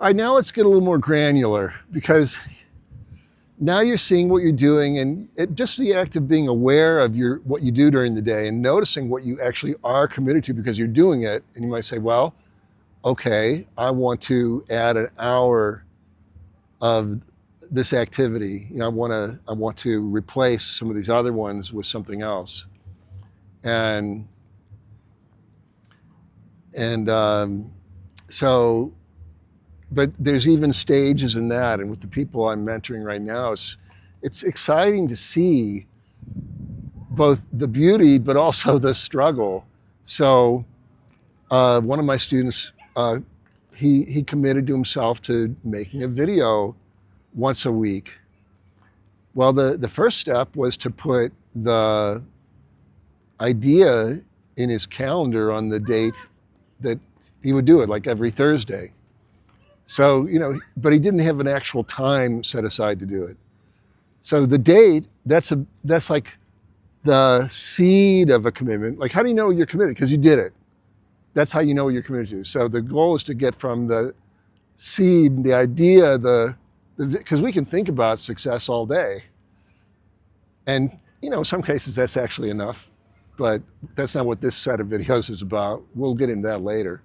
All right, now let's get a little more granular because now you're seeing what you're doing, and just the act of being aware of what you do during the day and noticing what you actually are committed to because you're doing it. And you might say, well, okay, I want to add an hour of this activity. I want to replace some of these other ones with something else. And so, but there's even stages in that. And with the people I'm mentoring right now, it's exciting to see both the beauty, but also the struggle. So one of my students, he committed to himself to making a video once a week. Well, the first step was to put the idea in his calendar on the date that he would do it, like every Thursday. So, but he didn't have an actual time set aside to do it. So the date, that's like the seed of a commitment. Like, how do you know you're committed? Because you did it. That's how you know what you're committed to. So the goal is to get from the seed, the idea, because we can think about success all day. And, in some cases that's actually enough, but that's not what this set of videos is about. We'll get into that later.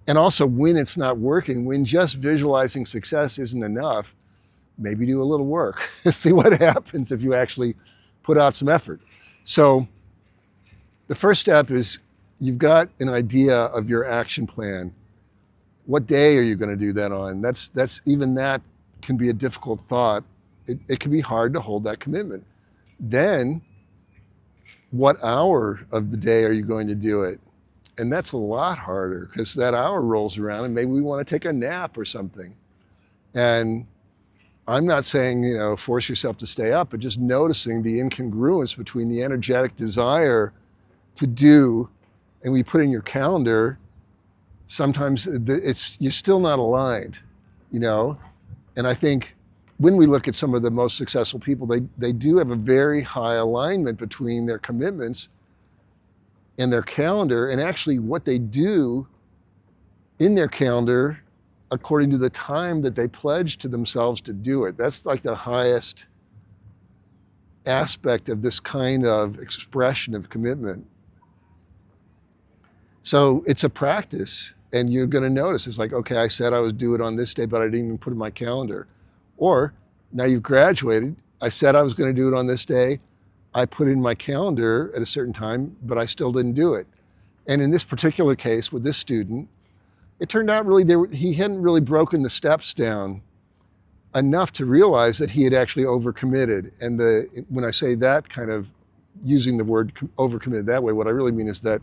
And also, when it's not working, when just visualizing success isn't enough, maybe do a little work. See what happens if you actually put out some effort. So the first step is you've got an idea of your action plan. What day are you going to do that on? That's even that can be a difficult thought. It can be hard to hold that commitment. Then, what hour of the day are you going to do it? And that's a lot harder because that hour rolls around and maybe we want to take a nap or something. And I'm not saying, force yourself to stay up, but just noticing the incongruence between the energetic desire to do and we put in your calendar, sometimes you're still not aligned, And I think when we look at some of the most successful people, they do have a very high alignment between their commitments and their calendar and actually what they do in their calendar according to the time that they pledge to themselves to do it. That's like the highest aspect of this kind of expression of commitment. So it's a practice, and you're going to notice it's like, okay, I said I would do it on this day, but I didn't even put it in my calendar. Or now you've graduated, I said I was going to do it on this day, I put it in my calendar at a certain time, but I still didn't do it. And in this particular case with this student, it turned out really he hadn't really broken the steps down enough to realize that he had actually overcommitted. And when I say that, kind of using the word overcommitted that way, what I really mean is that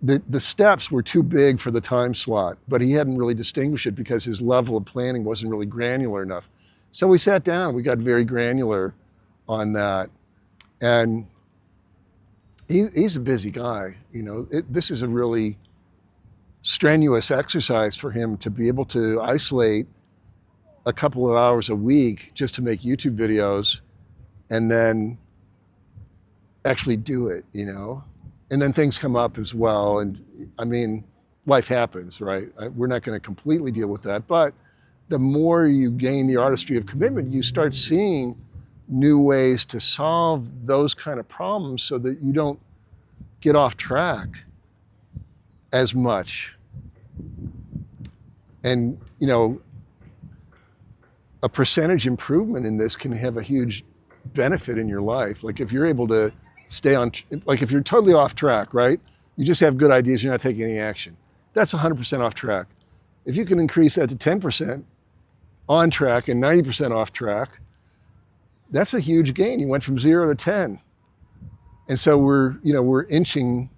the steps were too big for the time slot, but he hadn't really distinguished it because his level of planning wasn't really granular enough. So we sat down, we got very granular on that. And he's a busy guy. This is a really strenuous exercise for him to be able to isolate a couple of hours a week just to make YouTube videos and then actually do it, And then things come up as well. And I mean, life happens, right? We're not going to completely deal with that. But the more you gain the artistry of commitment, you start seeing new ways to solve those kind of problems so that you don't get off track as much. And, a percentage improvement in this can have a huge benefit in your life. Like if you're able to stay on, like if you're totally off track, right? You just have good ideas, you're not taking any action. That's 100% off track. If you can increase that to 10% on track and 90% off track, that's a huge gain. You went from 0 to 10. And so we're inching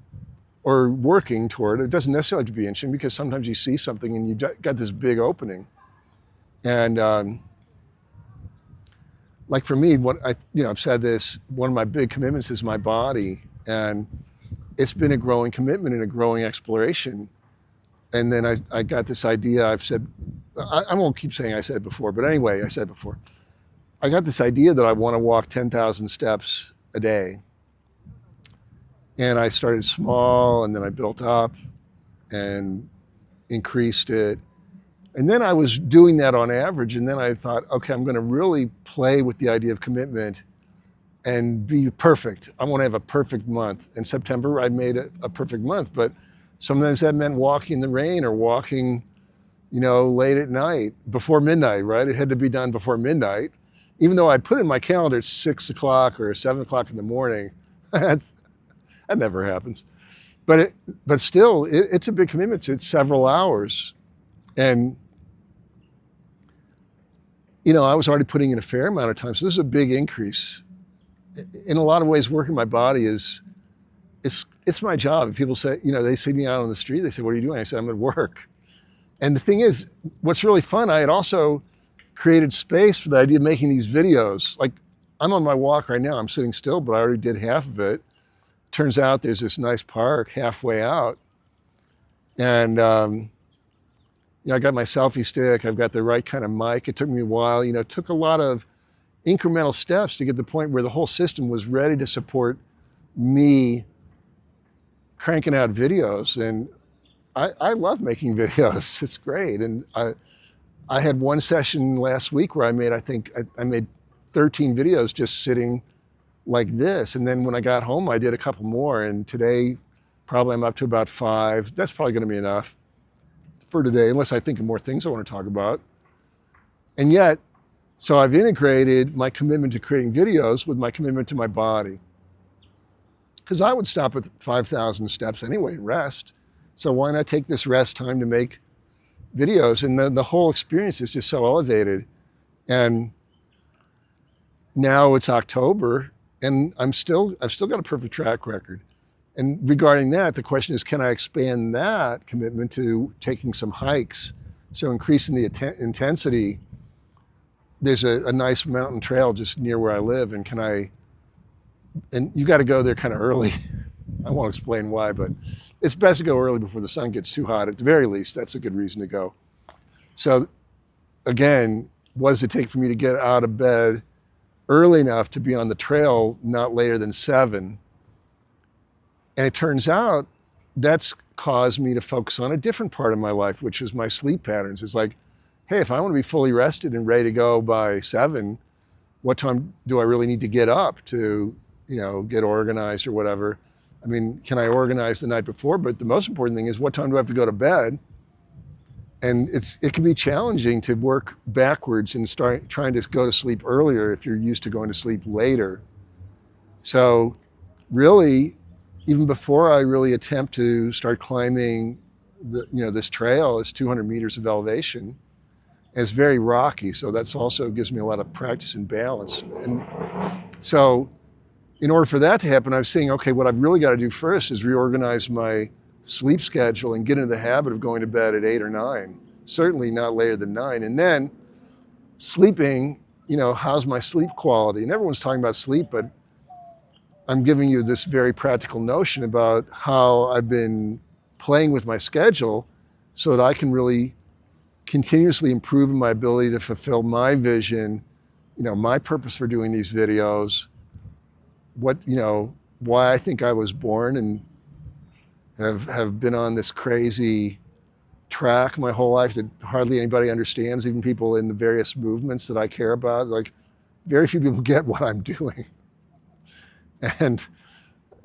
or working toward it. It doesn't necessarily have to be inching because sometimes you see something and you got this big opening. And like for me, I've said this, one of my big commitments is my body. And it's been a growing commitment and a growing exploration. And then I got this idea, I've said, I won't keep saying I said before, but anyway, I said before. I got this idea that I want to walk 10,000 steps a day. And I started small and then I built up. and increased it. And then I was doing that on average. And then I thought, okay, I'm going to really play with the idea of commitment and be perfect. I want to have a perfect month. In September, I made a perfect month, but sometimes that meant walking in the rain or walking, late at night, before midnight, right? It had to be done before midnight. Even though I put in my calendar at 6 o'clock or 7 o'clock in the morning, that never happens. But still, it's a big commitment. It's several hours. And, I was already putting in a fair amount of time. So this is a big increase. In a lot of ways, working my body it's my job. People say, they see me out on the street. They say, what are you doing? I say, I'm at work. And the thing is, what's really fun, I had also created space for the idea of making these videos. Like, I'm on my walk right now. I'm sitting still, but I already did half of it. Turns out there's this nice park halfway out. And, I got my selfie stick. I've got the right kind of mic. It took me a while. It took a lot of incremental steps to get to the point where the whole system was ready to support me cranking out videos. And I love making videos. It's great. And I had one session last week where I made 13 videos just sitting like this. And then when I got home, I did a couple more. And today, probably I'm up to about 5. That's probably going to be enough for today, unless I think of more things I want to talk about. And yet, so I've integrated my commitment to creating videos with my commitment to my body. Because I would stop at 5,000 steps anyway and rest. So why not take this rest time to make videos? And the whole experience is just so elevated. And now it's October, and I've still got a perfect track record. And regarding that, the question is, can I expand that commitment to taking some hikes? So increasing the intensity. There's a nice mountain trail just near where I live, and you got to go there kind of early. I won't explain why, but it's best to go early before the sun gets too hot. At the very least, that's a good reason to go. So again, what does it take for me to get out of bed early enough to be on the trail not later than 7? And it turns out that's caused me to focus on a different part of my life, which is my sleep patterns. It's like, hey, if I want to be fully rested and ready to go by 7, what time do I really need to get up to, get organized or whatever? I mean, can I organize the night before? But the most important thing is, what time do I have to go to bed? And it can be challenging to work backwards and start trying to go to sleep earlier if you're used to going to sleep later. So really, even before I really attempt to start climbing this trail, it's 200 meters of elevation. And it's very rocky, so that's also gives me a lot of practice and balance. And so in order for that to happen, I was saying, okay, what I've really got to do first is reorganize my sleep schedule and get into the habit of going to bed at 8 or 9, certainly not later than 9. And then sleeping, how's my sleep quality? And everyone's talking about sleep, but I'm giving you this very practical notion about how I've been playing with my schedule so that I can really continuously improve my ability to fulfill my vision, my purpose for doing these videos, why I think I was born, and have been on this crazy track my whole life that hardly anybody understands, even people in the various movements that I care about. Like, very few people get what I'm doing. And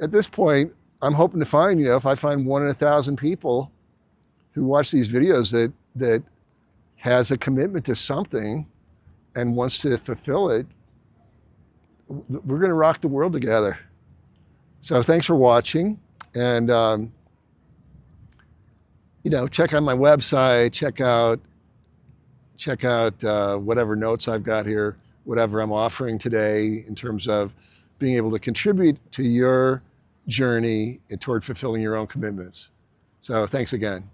at this point, I'm hoping to find, if I find 1 in 1,000 people who watch these videos that has a commitment to something and wants to fulfill it, we're going to rock the world together. So thanks for watching. And, check out my website, check out whatever notes I've got here, whatever I'm offering today in terms of being able to contribute to your journey toward fulfilling your own commitments. So thanks again.